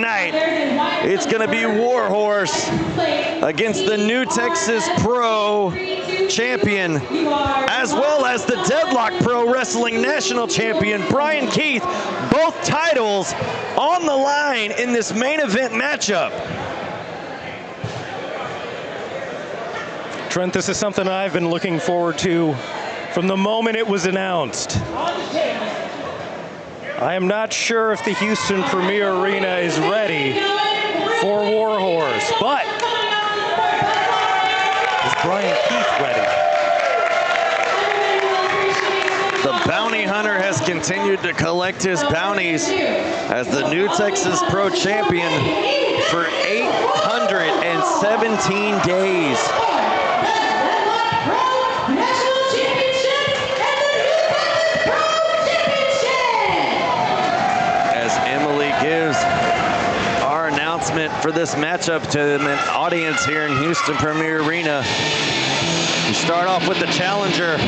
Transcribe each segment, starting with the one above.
tonight. It's going to be Warhorse against the New Texas Pro champion, as well as the Deadlock Pro Wrestling National Champion, Bryan Keith. Both titles on the line in this main event matchup. Trent, this is something I've been looking forward to from the moment it was announced. I am not sure if the Houston Premier Arena is ready for Warhorse, but is Bryan Keith ready? The bounty hunter has continued to collect his bounties as the New Texas Pro champion for 817 days. For this matchup to the audience here in Houston Premier Arena. We start off with the challenger.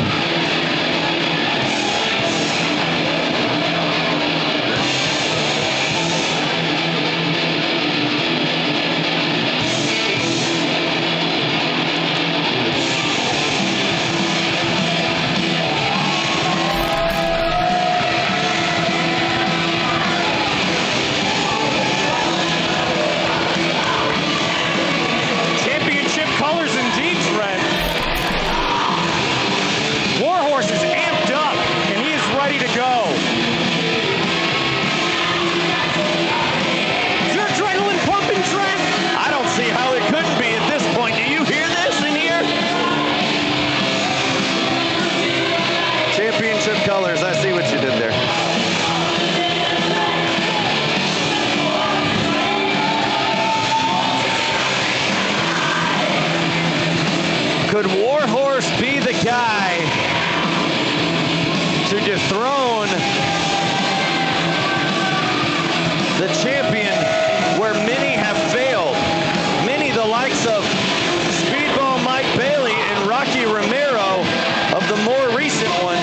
Colors, I see what you did there. Could Warhorse be the guy to dethrone the champion where many have failed? Many, the likes of Speedball Mike Bailey and Rocky Romero, of the more recent ones.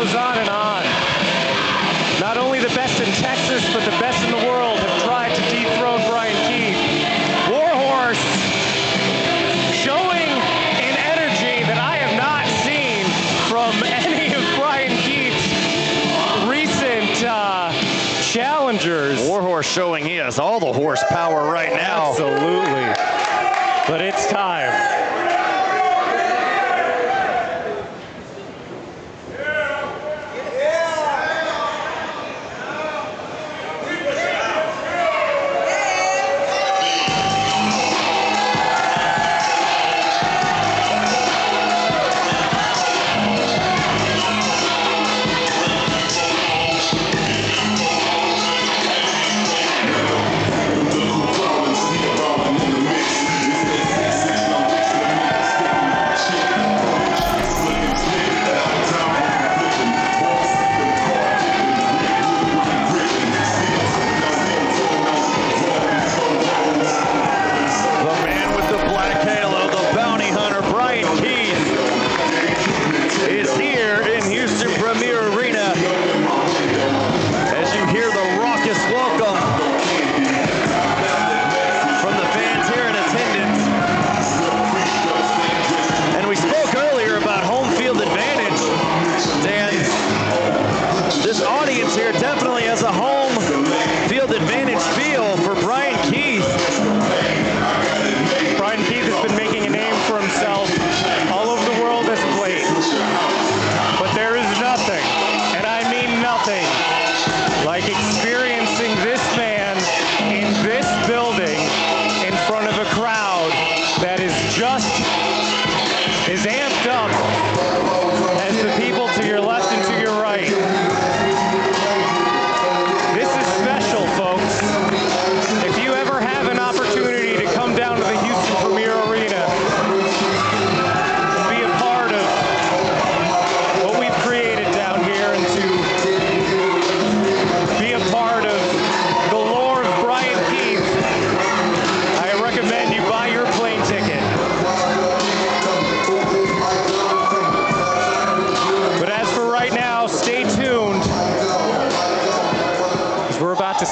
On and on. Not only the best in Texas, but the best in the world have tried to dethrone Bryan Keith. Warhorse showing an energy that I have not seen from any of Bryan Keith's recent challengers. Warhorse showing he has all the horsepower right now. Absolutely. But it's time.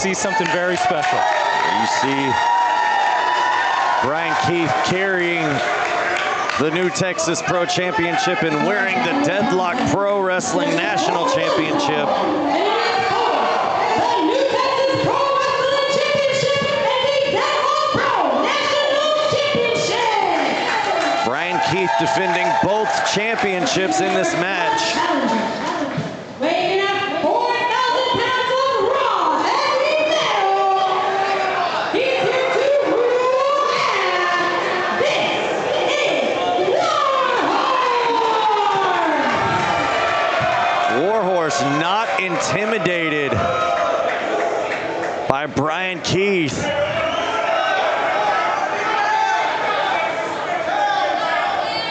see something very special. You see Bryan Keith carrying the new Texas Pro Championship and wearing the Deadlock Pro Wrestling National Championship. Bryan Keith defending both championships in this match. Weighing at 4,000 pounds of raw heavy metal, he's here to rule, and this is Warhorse! Warhorse not intimidated by Bryan Keith.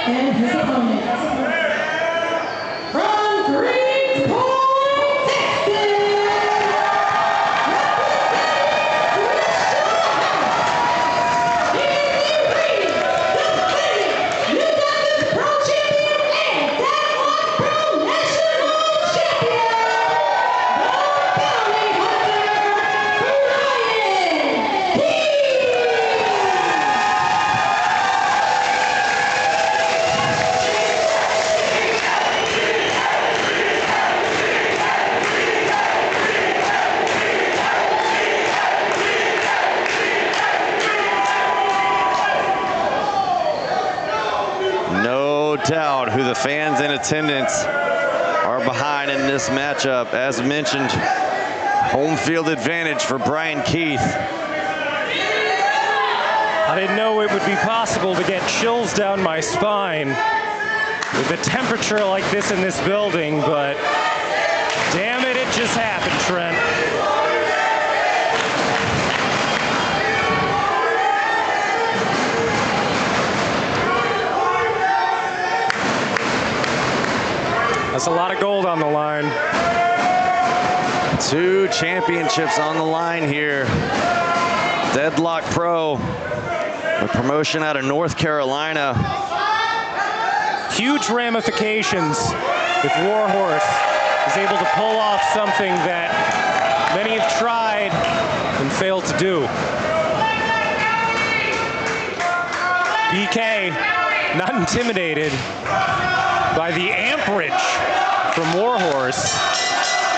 And his opponent, from Greenport, Texas, No doubt who the fans in attendance are behind in this matchup. As mentioned, home field advantage for Bryan Keith. I didn't know it would be possible to get chills down my spine with a temperature like this in this building, but damn it, it just happened, Trent. That's a lot of gold on the line. 2 championships on the line here. Deadlock Pro, a promotion out of North Carolina. Huge ramifications if Warhorse is able to pull off something that many have tried and failed to do. BK not intimidated by the amperage from Warhorse.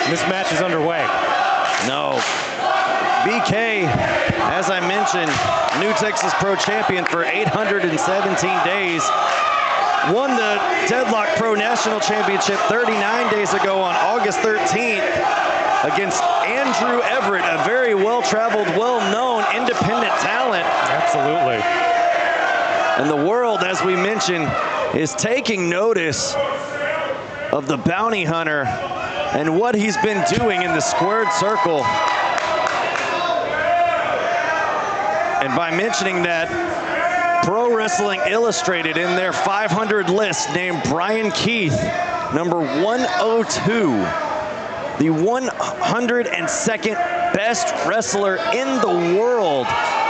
This match is underway. No. BK, as I mentioned, new Texas Pro champion for 817 days. Won the Deadlock Pro National Championship 39 days ago on August 13th against Andrew Everett, a very well-traveled, well-known independent talent. Absolutely. And the world, as we mentioned, is taking notice of the bounty hunter and what he's been doing in the squared circle. And by mentioning that, Pro Wrestling Illustrated in their 500 list named Bryan Keith number 102, the 102nd best wrestler in the world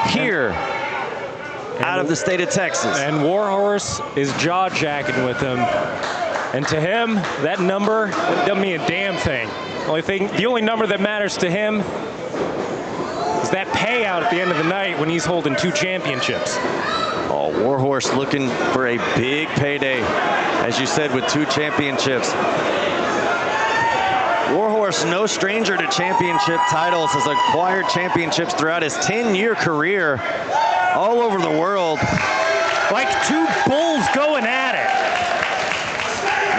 here out of the state of Texas. And Warhorse is jaw-jacking with him. And to him, that number doesn't mean a damn thing. The only number that matters to him is that payout at the end of the night when he's holding 2 championships. Oh, Warhorse looking for a big payday, as you said, with 2 championships. Warhorse, no stranger to championship titles, has acquired championships throughout his 10-year career all over the world. Like 2 bulls going at it.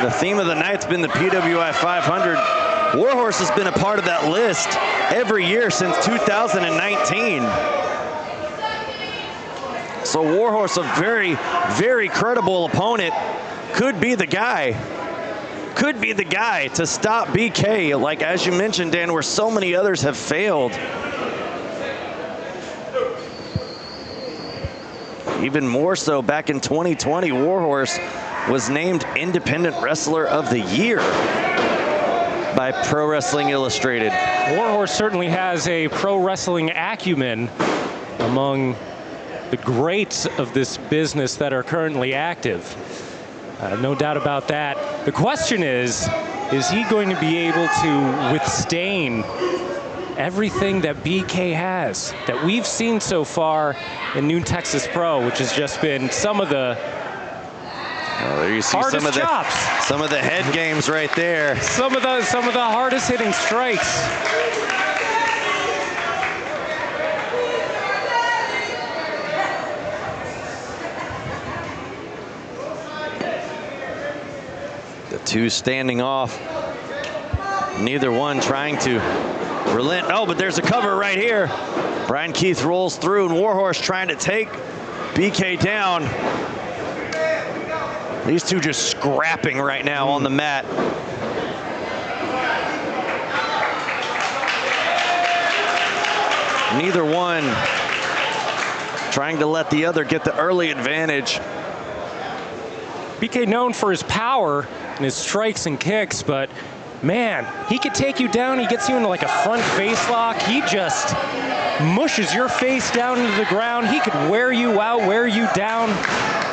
The theme of the night's been the PWI 500. Warhorse has been a part of that list every year since 2019. So Warhorse, a very, very credible opponent, could be the guy. Could be the guy to stop BK, like as you mentioned, Dan, where so many others have failed. Even more so back in 2020, Warhorse was named Independent Wrestler of the Year by Pro Wrestling Illustrated. Warhorse certainly has a pro wrestling acumen among the greats of this business that are currently active. No doubt about that. The question is he going to be able to withstand everything that BK has, that we've seen so far in New Texas Pro, which has just been some of the there you see hardest chops. Some of the head games right there. Some of the hardest hitting strikes. The two standing off. Neither one trying to relent. Oh, but there's a cover right here. Bryan Keith rolls through, and Warhorse trying to take BK down. These two just scrapping right now on the mat. Neither one trying to let the other get the early advantage. BK known for his power and his strikes and kicks, but man, he could take you down. He gets you into like a front face lock. He just mushes your face down into the ground. He could wear you out, wear you down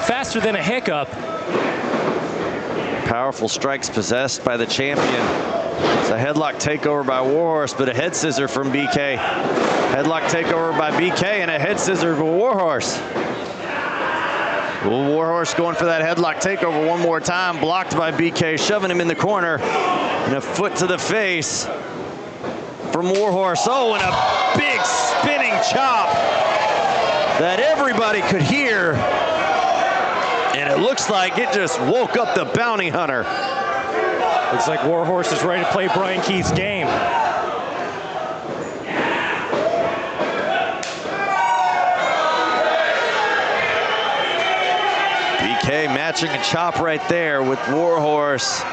faster than a hiccup. Powerful strikes possessed by the champion. It's a headlock takeover by Warhorse, but a head scissor from BK. Headlock takeover by BK and a head scissor for Warhorse. Warhorse going for that headlock takeover one more time, blocked by BK, shoving him in the corner, and a foot to the face from Warhorse. Oh, and a big spinning chop that everybody could hear. And it looks like it just woke up the bounty hunter. Looks like Warhorse is ready to play Bryan Keith's game. BK matching a chop right there with Warhorse.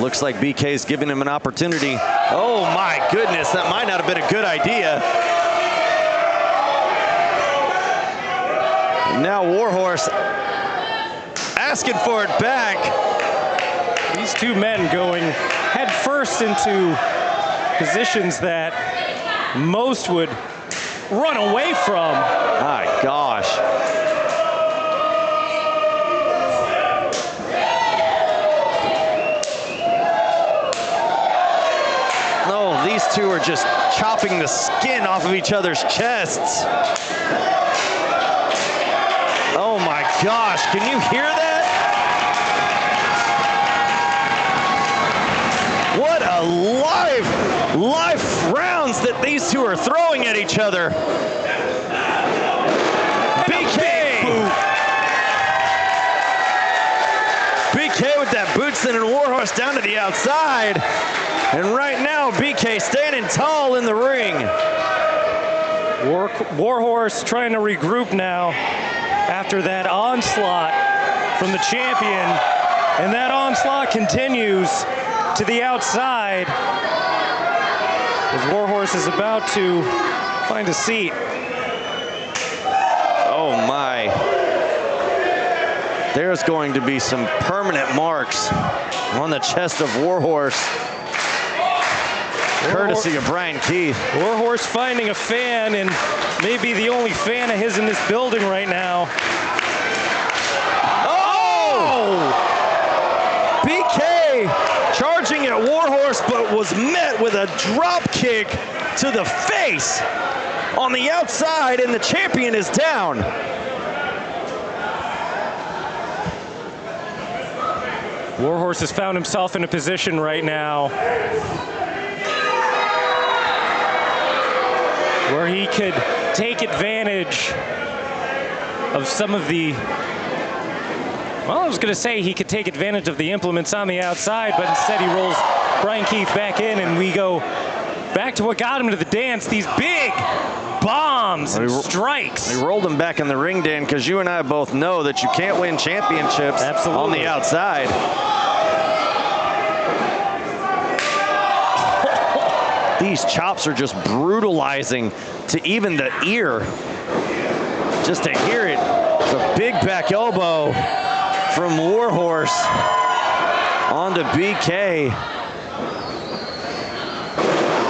Looks like BK's giving him an opportunity. Oh my goodness, that might not have been a good idea. Now Warhorse asking for it back. These two men going head first into positions that most would run away from. My gosh. No, these two are just chopping the skin off of each other's chests. Oh my gosh, can you hear that? What a live rounds that these two are throwing at each other. BK with that boot sending Warhorse down to the outside. And right now, BK standing tall in the ring. Warhorse trying to regroup now after that onslaught from the champion. And that onslaught continues to the outside as Warhorse is about to find a seat. Oh my. There's going to be some permanent marks on the chest of Warhorse, courtesy of Bryan Keith. Warhorse finding a fan, and maybe the only fan of his in this building right now. Oh! BK charging at Warhorse, but was met with a drop kick to the face on the outside, and the champion is down. Warhorse has found himself in a position right now where he could take advantage of some of the, well, I was going to say he could take advantage of the implements on the outside, but instead he rolls Bryan Keith back in, and we go back to what got him to the dance, these big bombs and strikes. They rolled him back in the ring, Dan, because you and I both know that you can't win championships on the outside. These chops are just brutalizing to even the ear. Just to hear it, it's a big back elbow from Warhorse onto BK.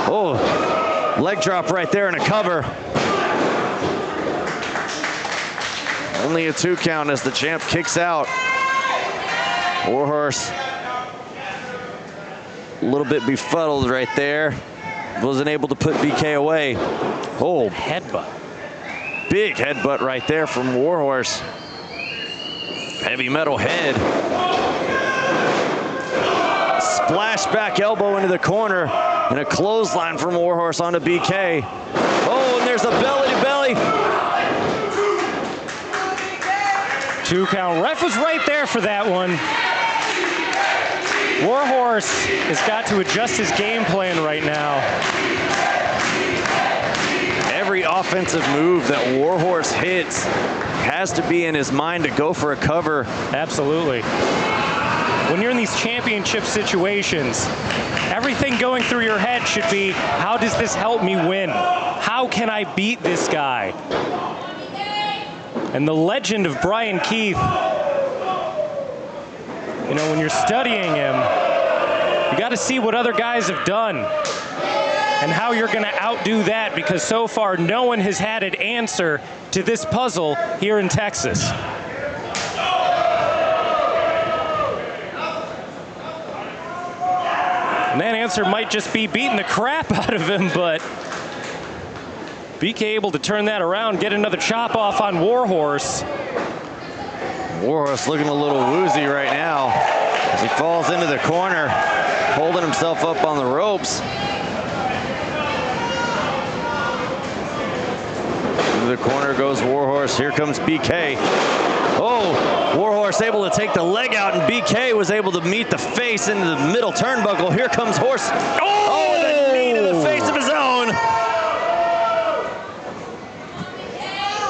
Oh, leg drop right there and a cover. Only a 2 count as the champ kicks out. Warhorse, a little bit befuddled right there. Wasn't able to put BK away. Oh, Headbutt. big headbutt right there from Warhorse. Heavy metal head. Splash back elbow into the corner, and a clothesline from Warhorse onto BK. Oh, and there's a belly to belly. 2 count. Ref was right there for that one. Warhorse has got to adjust his game plan right now. Every offensive move that Warhorse hits has to be in his mind to go for a cover. Absolutely. When you're in these championship situations, everything going through your head should be, how does this help me win? How can I beat this guy? And the legend of Bryan Keith, you know, when you're studying him, you got to see what other guys have done and how you're going to outdo that, because so far no one has had an answer to this puzzle here in Texas. And that answer might just be beating the crap out of him, but BK able to turn that around, get another chop off on Warhorse. Warhorse looking a little woozy right now as he falls into the corner, holding himself up on the ropes. Into the corner goes Warhorse. Here comes BK. Oh, Warhorse able to take the leg out, and BK was able to meet the face into the middle turnbuckle. Here comes Horse. Oh, the knee to the face of his own.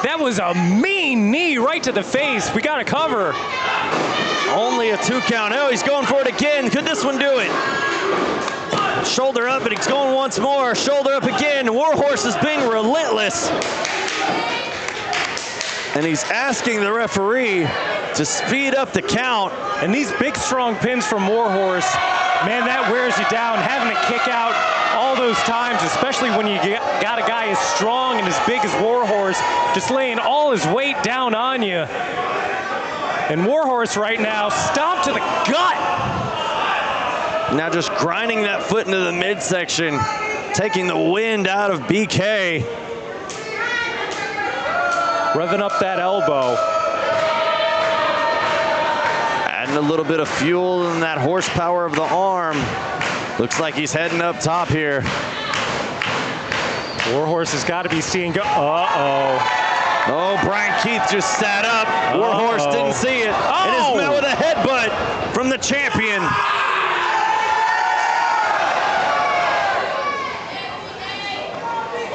That was a mean knee right to the face. We got to cover. Only a 2 count. Oh, he's going for it again. Could this one do it? Shoulder up, and he's going once more. Shoulder up again. Warhorse is being relentless. And he's asking the referee to speed up the count. And these big, strong pins from Warhorse, man, that wears you down. Having to kick out all those times, especially when you got a guy as strong and as big as Warhorse, just laying all his weight down on you. And Warhorse right now, stomp to the gut. Now just grinding that foot into the midsection, taking the wind out of BK. Revving up that elbow. Adding a little bit of fuel in that horsepower of the arm. Looks like he's heading up top here. Warhorse has got to be seeing go. Uh-oh. Oh, Bryan Keith just sat up. Warhorse didn't see it. Oh. It is met with a headbutt from the champion.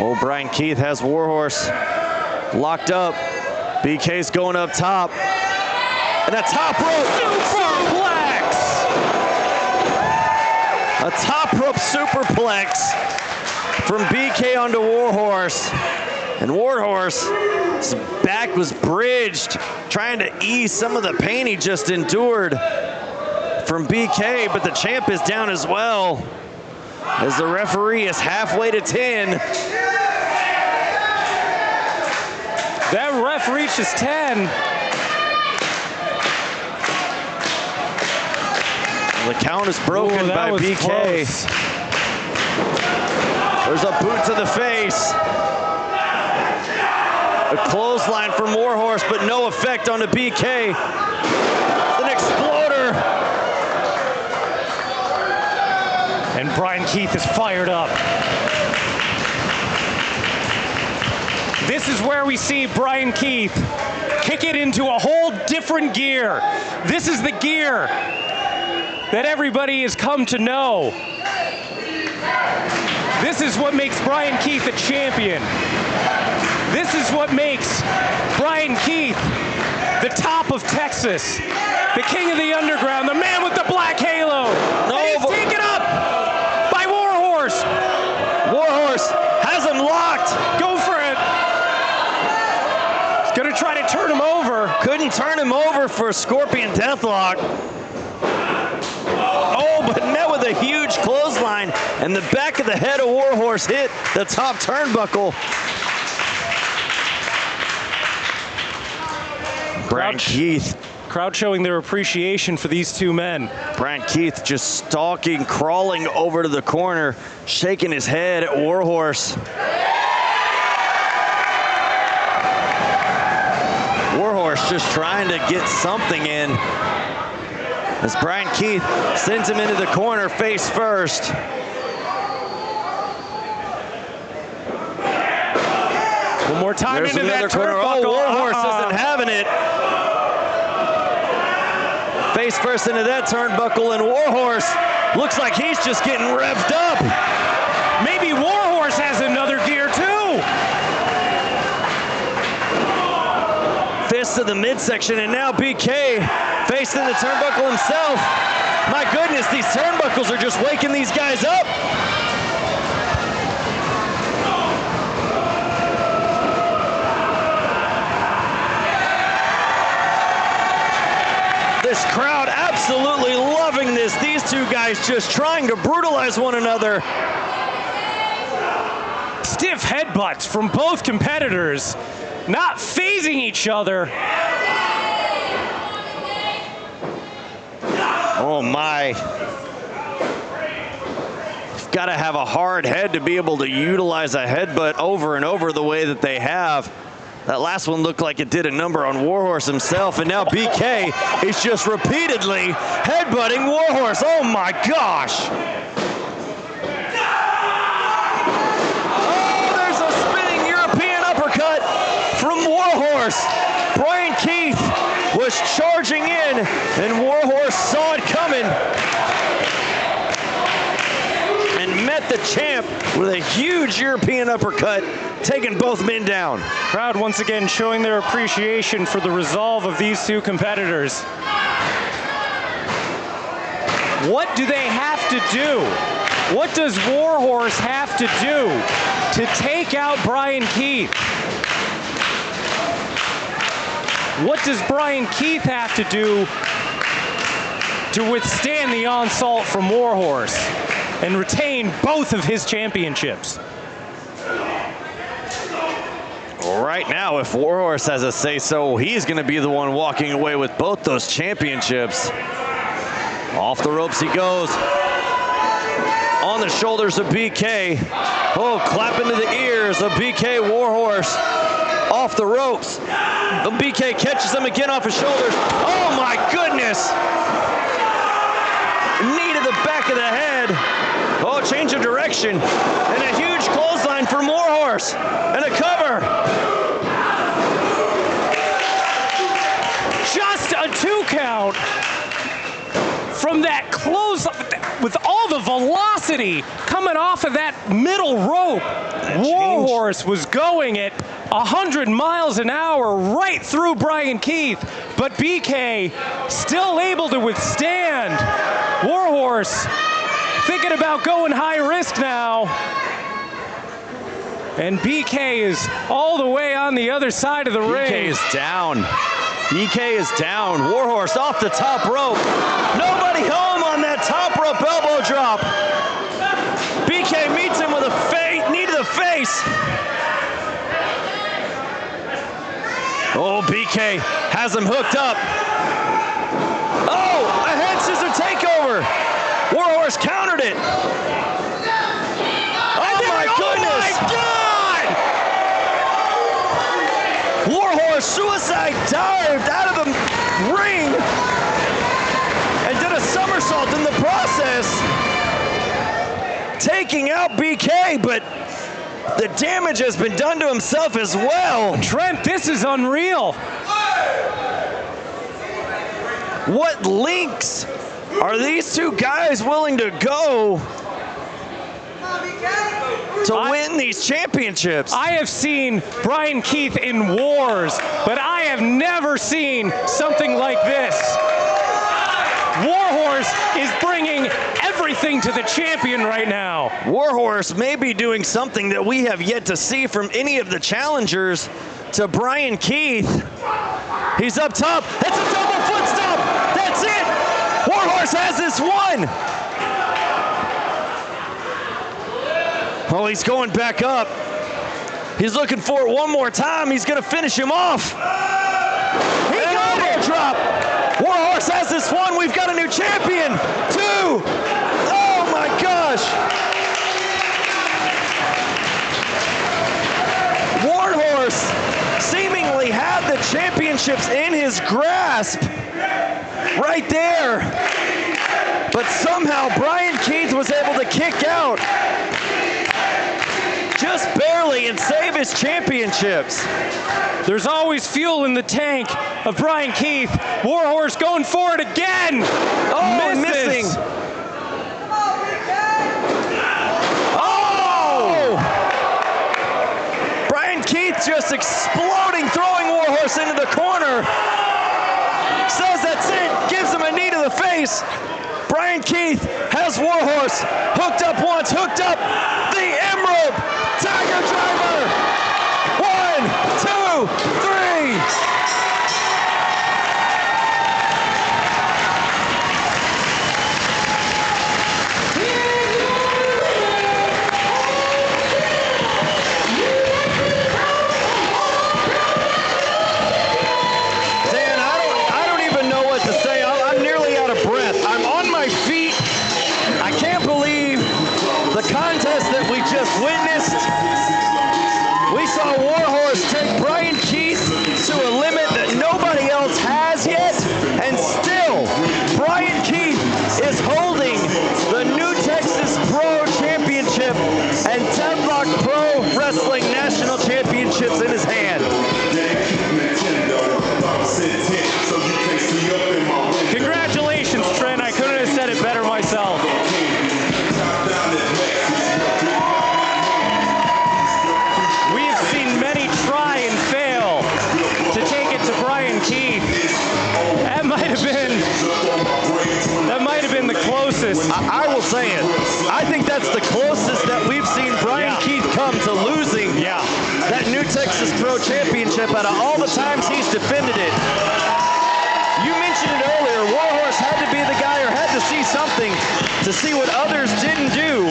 Oh, Bryan Keith has Warhorse locked up. BK's going up top. And a top rope superplex. A top rope superplex from BK onto Warhorse. And Warhorse's back was bridged, trying to ease some of the pain he just endured from BK, but the champ is down as well, as the referee is halfway to 10. That ref reaches 10. The count is broken by BK. Close. There's a boot to the face. A clothesline from Warhorse, but no effect on the BK. An exploder. And Bryan Keith is fired up. This is where we see Bryan Keith kick it into a whole different gear. This is the gear that everybody has come to know. This is what makes Bryan Keith a champion. This is what makes Bryan Keith the top of Texas, the king of the underground, the man with the black halo. No, and he's taken up by Warhorse. Warhorse has him locked. Go for it. He's gonna try to turn him over. Couldn't turn him over for a Scorpion Deathlock. Oh, but met with a huge clothesline, and the back of the head of Warhorse hit the top turnbuckle. Bryan Keith Crowd showing their appreciation for these two men. Bryan Keith just stalking, crawling over to the corner, shaking his head at Warhorse. Warhorse just trying to get something in as Bryan Keith sends him into the corner face first. One more time There's into that corner. turnbuckle. Oh, Warhorse isn't having it. Face first into that turnbuckle, and Warhorse looks like he's just getting revved up. Maybe Warhorse has another gear too. Fist to the midsection, and now BK facing the turnbuckle himself. My goodness, these turnbuckles are just waking these guys up. This crowd absolutely loving this. These two guys just trying to brutalize one another. Stiff headbutts from both competitors, not phasing each other. Oh my. You've got to have a hard head to be able to utilize a headbutt over and over the way that they have. That last one looked like it did a number on Warhorse himself, and now BK is just repeatedly headbutting Warhorse. Oh my gosh. Oh, there's a spinning European uppercut from Warhorse. Bryan Keith was charging in, and Warhorse saw it coming and met the champ with a huge European uppercut, taking both men down. Crowd once again showing their appreciation for the resolve of these two competitors. What do they have to do? What does Warhorse have to do to take out Bryan Keith? What does Bryan Keith have to do to withstand the onslaught from Warhorse and retain both of his championships? Right now, if Warhorse has a say-so, he's going to be the one walking away with both those championships. Off the ropes he goes. On the shoulders of BK. Oh, clap into the ears of BK Warhorse. Off the ropes. The BK catches him again off his shoulders. Oh my goodness! Knee to the back of the head. Oh, change of direction. And a huge clothesline from Warhorse. And a cover. Just a 2 count from that close with all the velocity coming off of that middle rope. Warhorse was going at 100 miles an hour right through Bryan Keith, but BK still able to withstand. Warhorse thinking about going high risk now. And BK is all the way on the other side of the ring. BK is down. BK is down. Warhorse off the top rope. Nobody home on that top rope elbow drop. BK meets him with a knee to the face. Oh, BK has him hooked up. Oh, a head scissor takeover. Warhorse countered it. Oh my goodness. Oh my God! Warhorse suicide dived out of the ring and did a somersault in the process, taking out BK, but the damage has been done to himself as well. Trent, this is unreal. What lengths are these two guys willing to go to win these championships? I have seen Bryan Keith in wars, but I have never seen something like this. Warhorse is bringing everything to the champion right now. Warhorse may be doing something that we have yet to see from any of the challengers to Bryan Keith. He's up top. It's a double foot stomp. That's it. Warhorse has this one. Oh, he's going back up. He's looking for it one more time. He's going to finish him off. He got it. Drop. Warhorse has this one. We've got a new champion. 2. Oh my gosh. Warhorse seemingly had the championships in his grasp right there. But somehow Bryan Keith was able to kick out just barely and save his championships. There's always fuel in the tank of Bryan Keith. Warhorse going for it again. Oh, missing. Oh! Bryan Keith just exploding, throwing Warhorse into the corner. Says that's it, gives him a knee to the face. Bryan Keith has Warhorse hooked up once, hooked up the Emerald Tiger Driver. 1, 2, 3. Contest that we just witnessed. We saw Warhorse take Bryan Keith to a limit that nobody else has yet, and still Bryan Keith is holding the New Texas Pro Championship and Deadlock Pro Wrestling National Championships in his hand. Congratulations, Trent. I couldn't have said it better myself. That might have been the closest. I will say it. I think that's the closest that we've seen Bryan Keith come to losing that New Texas Pro Championship out of all the times he's defended it. You mentioned it earlier, Warhorse had to be the guy or had to see something to see what others didn't do.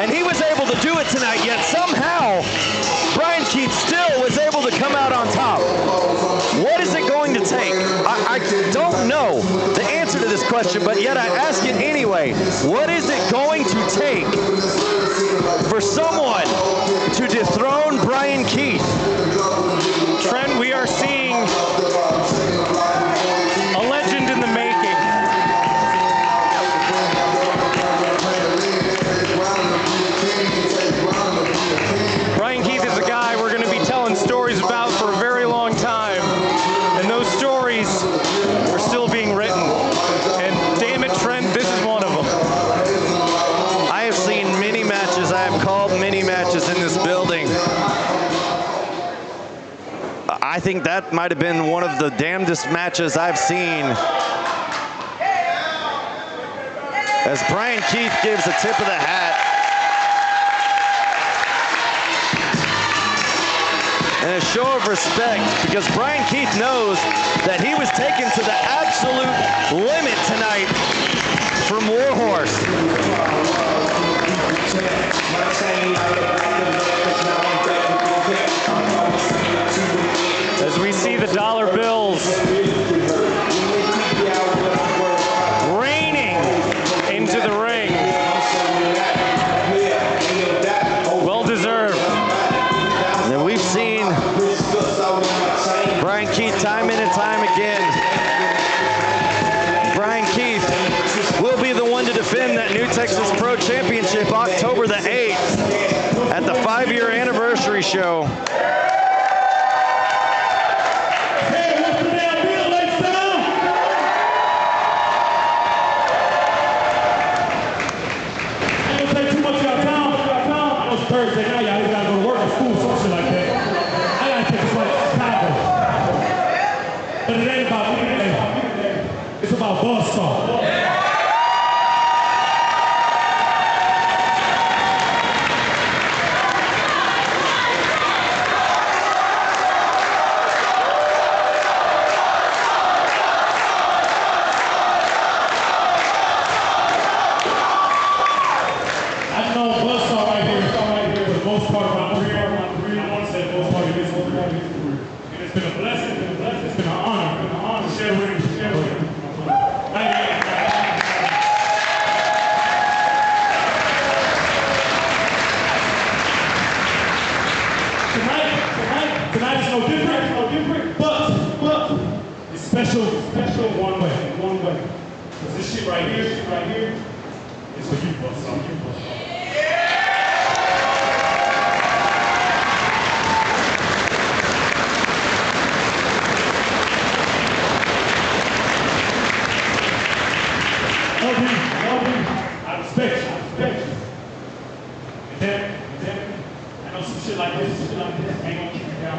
And he was able to do it tonight, yet somehow Bryan Keith still was able to come out on top. What is it going to take? I don't know the answer to this question, but yet I ask it anyway. What is it going to take for someone to dethrone Bryan Keith? Trent, we are seeing a legend in the making. Bryan Keith is a guy we're going to be telling stories about for a very long time. And those stories are still being written. And damn it, Trent, this is one of them. I have seen many matches. I have called many matches in this building. I think that might have been one of the damnedest matches I've seen. As Bryan Keith gives a tip of the hat. And a show of respect, because Bryan Keith knows that he was taken to the absolute limit tonight from Warhorse. As we see the dollar bills raining into the ring. Well deserved. And we've seen Bryan Keith time in and time again. Bryan Keith will be the one to defend that New Texas Pro Championship October the 8th at the 5-year anniversary show. Thursday night, y'all either gotta go to work or school, some shit like that. I gotta take a flight to Chicago. But it ain't about me today. It's about Buzzsaw. I've known Buzzsaw right here for the most part of my career. I want to say the most part of his career. And it's been a blessing. It's been an honor. To share with him. special one way. Because this shit right here is for you, Buzzsaw. I respect you. And then, I know some shit like this ain't gonna keep you down.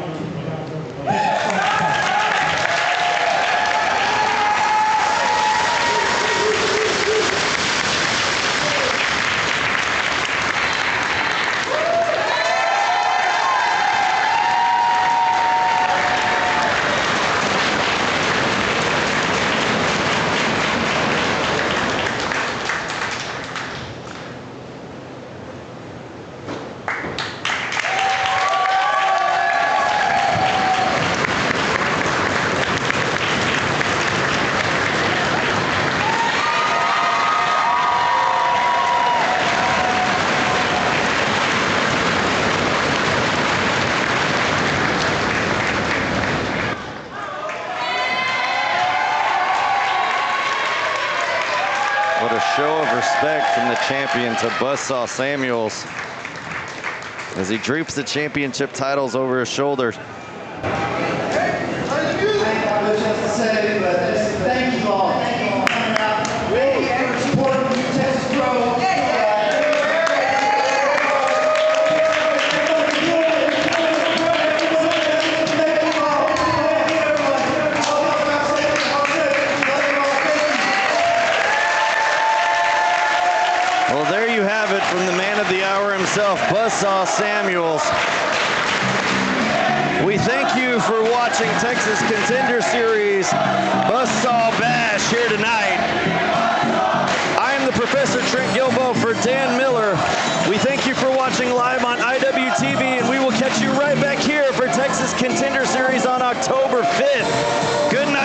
What a show of respect from the champion to Buzzsaw Samuels as he drapes the championship titles over his shoulders. I ain't got much else to say, but just thank you all. Thank you for coming out. Thank you for supporting New Texas Pro. Well, there you have it from the man of the hour himself, Buzzsaw Samuels. We thank you for watching Texas Contender Series Buzzsaw Bash here tonight. I am the Professor Trent Gilbo for Dan Miller. We thank you for watching live on IWTV, and we will catch you right back here for Texas Contender Series on October 5th. Good night.